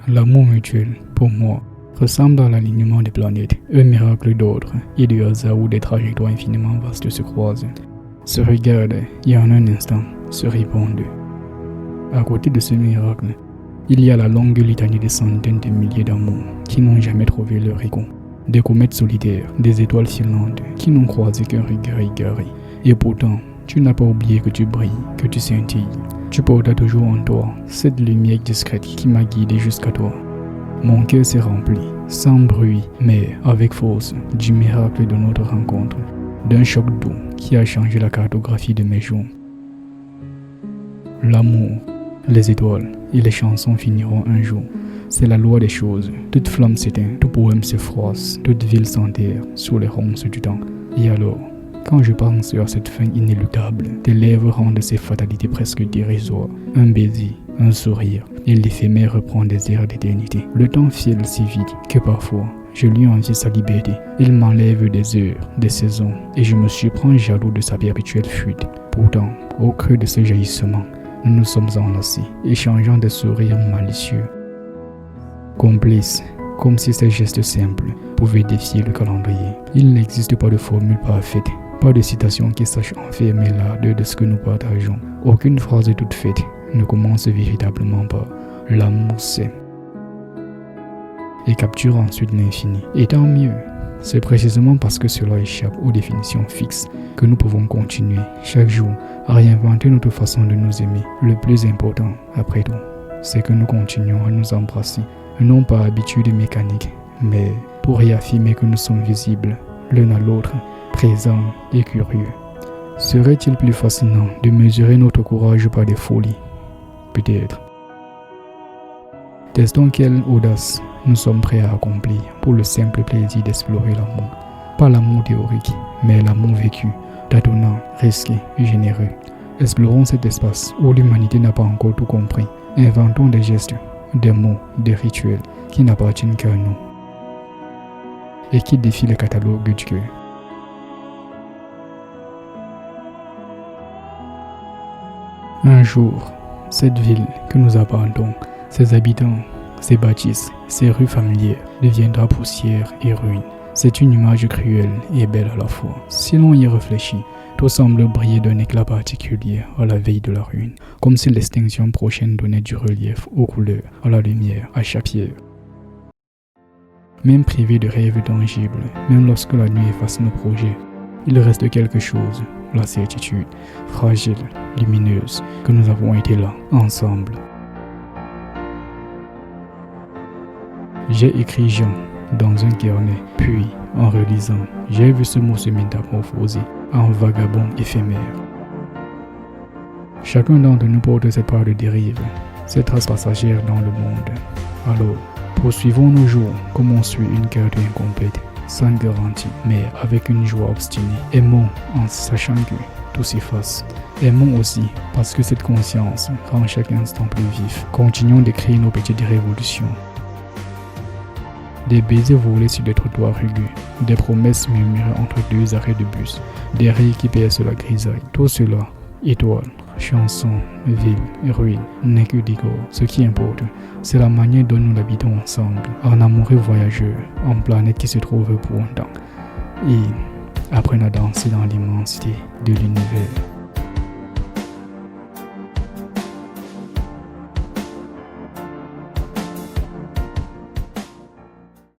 L'amour mutuel, pour moi, ressemble à l'alignement des planètes, un miracle d'ordre et de hasard où des trajectoires infiniment vastes se croisent, se regardent et en un instant se répondent. À côté de ce miracle, il y a la longue litanie des centaines de milliers d'amours qui n'ont jamais trouvé leur écho. Des comètes solitaires, des étoiles filantes qui n'ont croisé qu'un regard égaré. Et pourtant, tu n'as pas oublié que tu brilles, que tu scintilles. Tu portes toujours en toi cette lumière discrète qui m'a guidé jusqu'à toi. Mon cœur s'est rempli, sans bruit, mais avec force, du miracle de notre rencontre, d'un choc doux qui a changé la cartographie de mes jours. L'amour, les étoiles et les chansons finiront un jour. C'est la loi des choses. Toute flamme s'éteint, tout poème se froisse, toute ville s'enterre sous les ronces du temps. Et alors, quand je pense à cette fin inéluctable, tes lèvres rendent ces fatalités presque dérisoires. Un baiser, un sourire, et l'éphémère reprend des airs d'éternité. Le temps file si vite que parfois, je lui envie sa liberté. Il m'enlève des heures, des saisons, et je me surprends jaloux de sa perpétuelle fuite. Pourtant, au creux de ce jaillissement, nous nous sommes enlacés, échangeant des sourires malicieux. Complices, comme si ces gestes simples pouvaient défier le calendrier. Il n'existe pas de formule parfaite, pas de citation qui sache enfermer l'ardeur de ce que nous partageons. Aucune phrase toute faite ne commence véritablement par « l'amour c'est » et capture ensuite l'infini. Et tant mieux, c'est précisément parce que cela échappe aux définitions fixes que nous pouvons continuer chaque jour à réinventer notre façon de nous aimer. Le plus important, après tout, c'est que nous continuons à nous embrasser, non par habitude mécanique, mais pour réaffirmer que nous sommes visibles l'un à l'autre, présents et curieux. Serait-il plus fascinant de mesurer notre courage par des folies? Peut-être. Testons quelle audace nous sommes prêts à accomplir pour le simple plaisir d'explorer l'amour. Pas l'amour théorique, mais l'amour vécu, tâtonnant, risqué et généreux. Explorons cet espace où l'humanité n'a pas encore tout compris. Inventons des gestes, des mots, des rituels qui n'appartiennent qu'à nous et qui défient le catalogue du cœur. Un jour, cette ville que nous abandonnons, ses habitants, ses bâtisses, ses rues familières deviendra poussière et ruine. C'est une image cruelle et belle à la fois. Si l'on y réfléchit, tout semble briller d'un éclat particulier à la veille de la ruine, comme si l'extinction prochaine donnait du relief aux couleurs, à la lumière, à chaque pierre. Même privé de rêves tangibles, même lorsque la nuit efface nos projets, il reste quelque chose, la certitude, fragile, lumineuse, que nous avons été là, ensemble. J'ai écrit Jean dans un carnet, puis, en relisant, j'ai vu ce mot se métamorphoser en vagabond éphémère. Chacun d'entre nous porte cette part de dérive, cette trace passagère dans le monde. Alors, poursuivons nos jours comme on suit une carte incomplète, sans garantie, mais avec une joie obstinée. Aimons en sachant que tout s'efface. Aimons aussi parce que cette conscience rend chaque instant plus vif. Continuons d'écrire nos petites révolutions. Des baisers volés sur des trottoirs rugueux, des promesses murmurées entre deux arrêts de bus, des rires qui percent la grisaille. Tout cela, étoiles, chansons, villes, ruines, n'est que décor. Ce qui importe, c'est la manière dont nous l'habitons ensemble, en amoureux voyageurs, en planète qui se trouve pour un temps, et apprennent à danser dans l'immensité de l'univers.